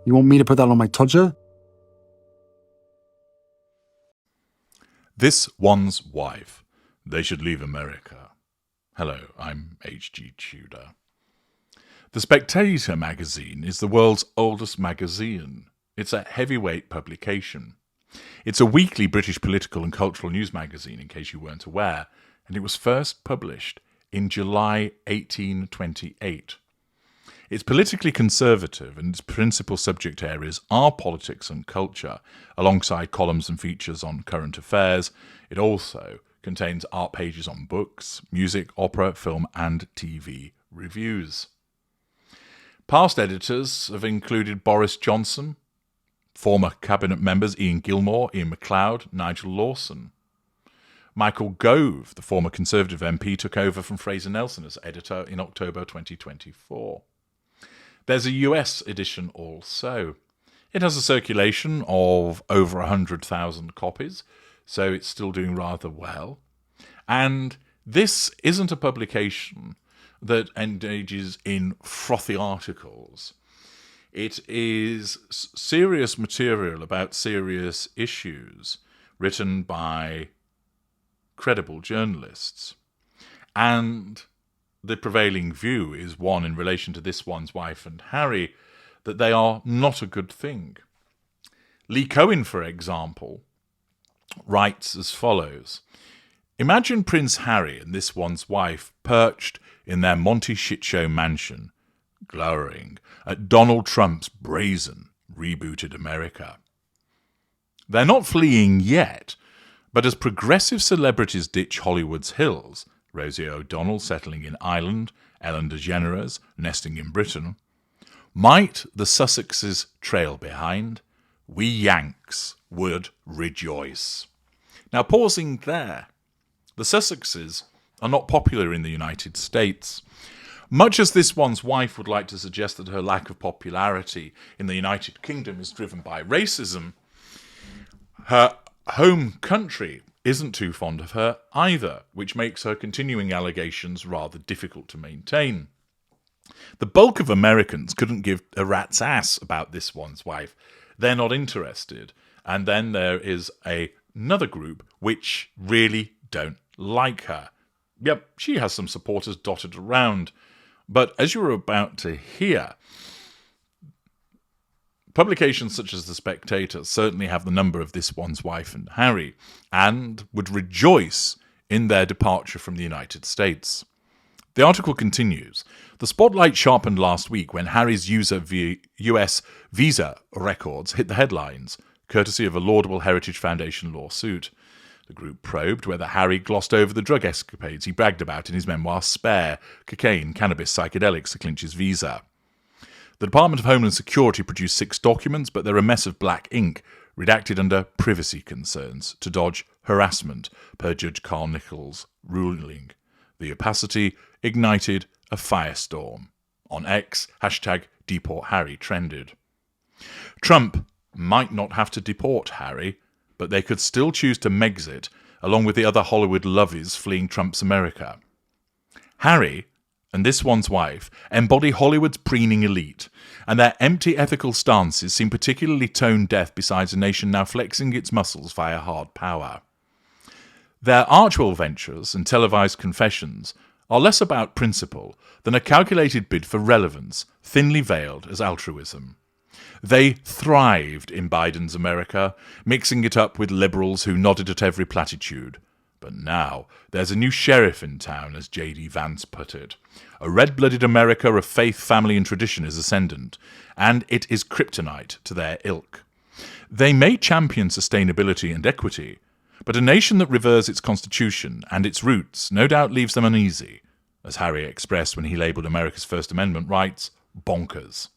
You want me to put that on my todger? This One's Wife. They should leave America. Hello, I'm H.G. Tudor. The Spectator magazine is the world's oldest magazine. It's a heavyweight publication. It's a weekly British political and cultural news magazine, in case you weren't aware, and it was first published in July 1828. It's politically conservative, and its principal subject areas are politics and culture, alongside columns and features on current affairs. It also contains art pages on books, music, opera, film, and TV reviews. Past editors have included Boris Johnson, former cabinet members Ian Gilmore, Ian MacLeod, Nigel Lawson. Michael Gove, the former Conservative MP, took over from Fraser Nelson as editor in October 2024. There's a US edition also. It has a circulation of over 100,000 copies, so it's still doing rather well. And this isn't a publication that engages in frothy articles. It is serious material about serious issues written by credible journalists. And the prevailing view is one in relation to This One's Wife and Harry, that they are not a good thing. Lee Cohen, for example, writes as follows. Imagine Prince Harry and This One's Wife perched in their Monty Shitshow mansion, glowering at Donald Trump's brazen, rebooted America. They're not fleeing yet, but as progressive celebrities ditch Hollywood's hills, Rosie O'Donnell settling in Ireland, Ellen DeGeneres nesting in Britain, might the Sussexes trail behind? We Yanks would rejoice. Now, pausing there, the Sussexes are not popular in the United States. Much as This One's Wife would like to suggest that her lack of popularity in the United Kingdom is driven by racism, her home country isn't too fond of her either, which makes her continuing allegations rather difficult to maintain. The bulk of Americans couldn't give a rat's ass about This One's Wife. They're not interested. And then there is another group which really don't like her. Yep, she has some supporters dotted around. But as you're about to hear, publications such as The Spectator certainly have the number of This One's Wife and Harry, and would rejoice in their departure from the United States. The article continues. The spotlight sharpened last week when Harry's US visa records hit the headlines, courtesy of a laudable Heritage Foundation lawsuit. The group probed whether Harry glossed over the drug escapades he bragged about in his memoir Spare, cocaine, cannabis, psychedelics to clinch his visa. The Department of Homeland Security produced 6 documents, but they're a mess of black ink, redacted under privacy concerns to dodge harassment, per Judge Carl Nichols' ruling. The opacity ignited a firestorm. On X, #DeportHarry trended. Trump might not have to deport Harry, but they could still choose to Megxit, along with the other Hollywood lovies fleeing Trump's America. Harry and This One's Wife embody Hollywood's preening elite, and their empty ethical stances seem particularly tone-deaf besides a nation now flexing its muscles via hard power. Their Archwell ventures and televised confessions are less about principle than a calculated bid for relevance, thinly veiled as altruism. They thrived in Biden's America, mixing it up with liberals who nodded at every platitude. But now there's a new sheriff in town, as J.D. Vance put it. A red-blooded America of faith, family and tradition is ascendant, and it is kryptonite to their ilk. They may champion sustainability and equity, but a nation that reveres its constitution and its roots no doubt leaves them uneasy, as Harry expressed when he labelled America's First Amendment rights bonkers.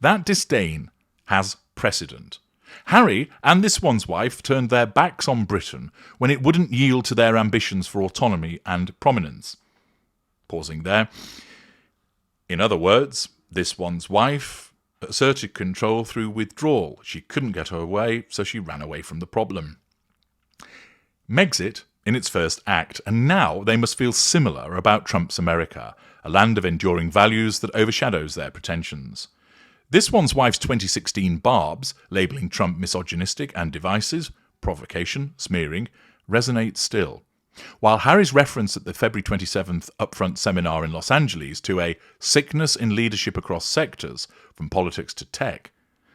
That disdain has precedent. Harry and This One's Wife turned their backs on Britain when it wouldn't yield to their ambitions for autonomy and prominence. Pausing there. In other words, This One's Wife asserted control through withdrawal. She couldn't get her way, so she ran away from the problem. Megxit in its first act, and now they must feel similar about Trump's America, a land of enduring values that overshadows their pretensions. This One's Wife's 2016 barbs, labelling Trump misogynistic and divisive, provocation, smearing, resonate still. While Harry's reference at the February 27th upfront seminar in Los Angeles to a sickness in leadership across sectors, from politics to tech,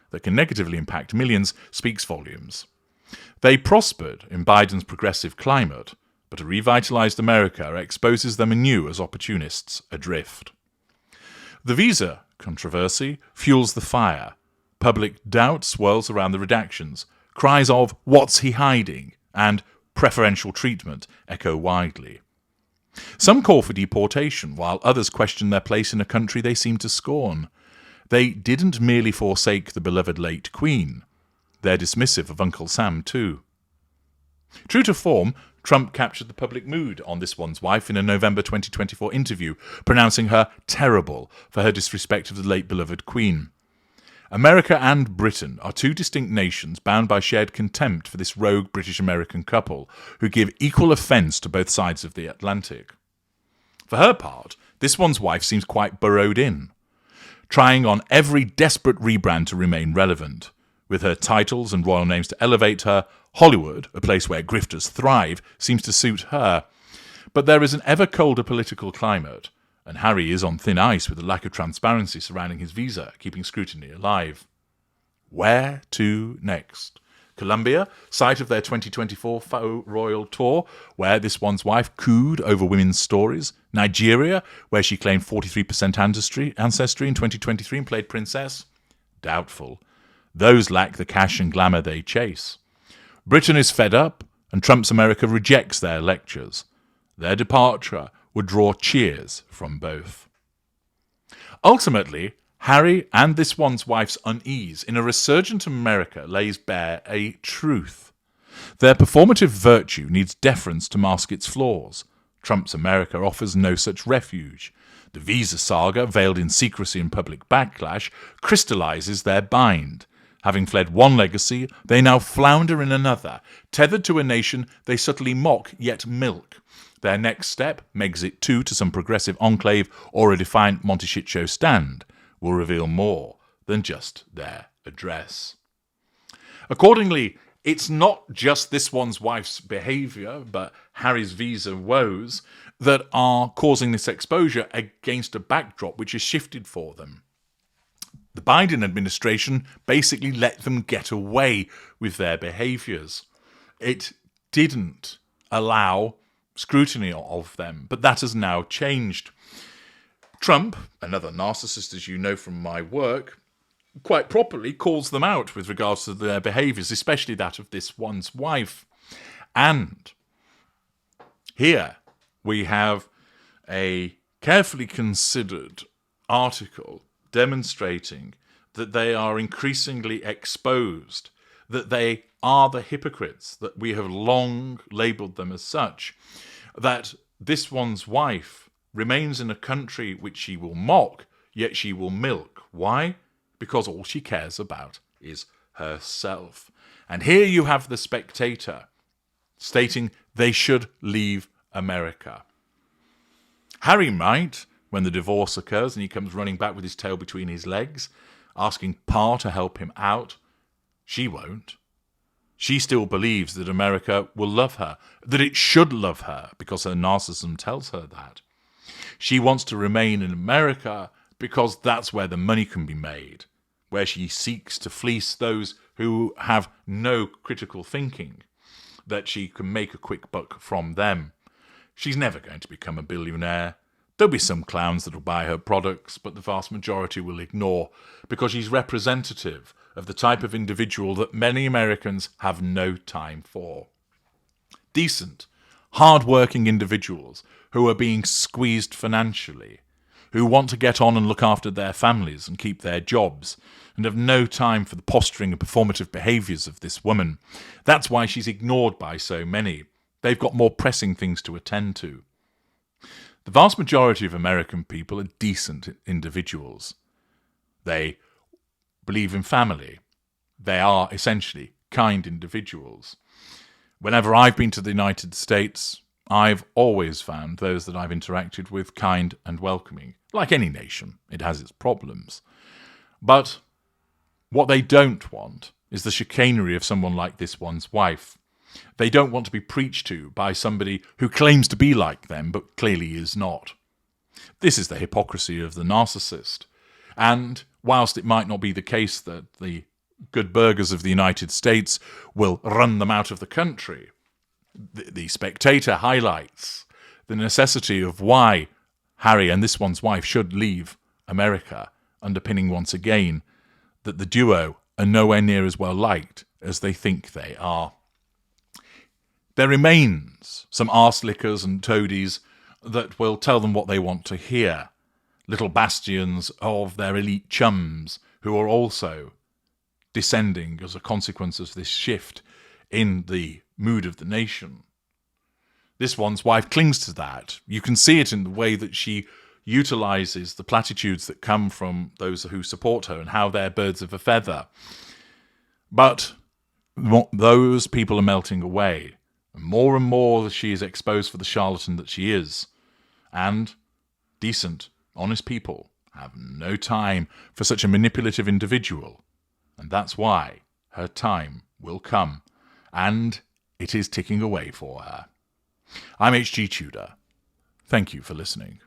that can negatively impact millions speaks volumes. They prospered in Biden's progressive climate, but a revitalized America exposes them anew as opportunists adrift. The visa controversy fuels the fire. Public doubt swirls around the redactions. Cries of "what's he hiding?" and "preferential treatment" echo widely. Some call for deportation, while others question their place in a country they seem to scorn. They didn't merely forsake the beloved late Queen. They're dismissive of Uncle Sam, too. True to form, Trump captured the public mood on This One's Wife in a November 2024 interview, pronouncing her terrible for her disrespect of the late beloved Queen. America and Britain are two distinct nations bound by shared contempt for this rogue British-American couple who give equal offence to both sides of the Atlantic. For her part, This One's Wife seems quite burrowed in, trying on every desperate rebrand to remain relevant. With her titles and royal names to elevate her, Hollywood, a place where grifters thrive, seems to suit her. But there is an ever colder political climate, and Harry is on thin ice with the lack of transparency surrounding his visa, keeping scrutiny alive. Where to next? Colombia, site of their 2024 faux royal tour, where This One's Wife cooed over women's stories. Nigeria, where she claimed 43% ancestry in 2023 and played princess. Doubtful. Those lack the cash and glamour they chase. Britain is fed up, and Trump's America rejects their lectures. Their departure would draw cheers from both. Ultimately, Harry and This One's Wife's unease in a resurgent America lays bare a truth. Their performative virtue needs deference to mask its flaws. Trump's America offers no such refuge. The visa saga, veiled in secrecy and public backlash, crystallizes their bind. Having fled one legacy, they now flounder in another, tethered to a nation they subtly mock yet milk. Their next step, Megxit 2 to some progressive enclave or a defiant Monty Shitshow stand, will reveal more than just their address. Accordingly, it's not just This One's Wife's behaviour, but Harry's visa woes that are causing this exposure against a backdrop which has shifted for them. The Biden administration basically let them get away with their behaviours. It didn't allow scrutiny of them, but that has now changed. Trump, another narcissist as you know from my work, quite properly calls them out with regards to their behaviours, especially that of This One's Wife. And here we have a carefully considered article demonstrating that they are increasingly exposed, that they are the hypocrites, that we have long labelled them as such, that This One's Wife remains in a country which she will mock, yet she will milk. Why? Because all she cares about is herself. And here you have the Spectator stating they should leave America. Harry might, when the divorce occurs and he comes running back with his tail between his legs, asking Pa to help him out. She won't. She still believes that America will love her, that it should love her, because her narcissism tells her that. She wants to remain in America because that's where the money can be made, where she seeks to fleece those who have no critical thinking, that she can make a quick buck from them. She's never going to become a billionaire. There'll be some clowns that will buy her products, but the vast majority will ignore, because she's representative of the type of individual that many Americans have no time for. Decent, hard-working individuals who are being squeezed financially, who want to get on and look after their families and keep their jobs, and have no time for the posturing and performative behaviours of this woman. That's why she's ignored by so many. They've got more pressing things to attend to. The vast majority of American people are decent individuals. They believe in family. They are essentially kind individuals. Whenever I've been to the United States, I've always found those that I've interacted with kind and welcoming. Like any nation, it has its problems. But What they don't want is the chicanery of someone like this one's wife. They don't want to be preached to by somebody who claims to be like them but clearly is not. This is the hypocrisy of the narcissist. And whilst it might not be the case that the good burghers of the United States will run them out of the country, the Spectator highlights the necessity of why Harry and this one's wife should leave America, underpinning once again that the duo are nowhere near as well liked as they think they are. There remains some arse-lickers and toadies that will tell them what they want to hear, little bastions of their elite chums who are also descending as a consequence of this shift in the mood of the nation. This one's wife clings to that. You can see it in the way that she utilises the platitudes that come from those who support her and how they're birds of a feather. But those people are melting away. More and more she is exposed for the charlatan that she is. And decent, honest people have no time for such a manipulative individual. And that's why her time will come. And it is ticking away for her. I'm H.G. Tudor. Thank you for listening.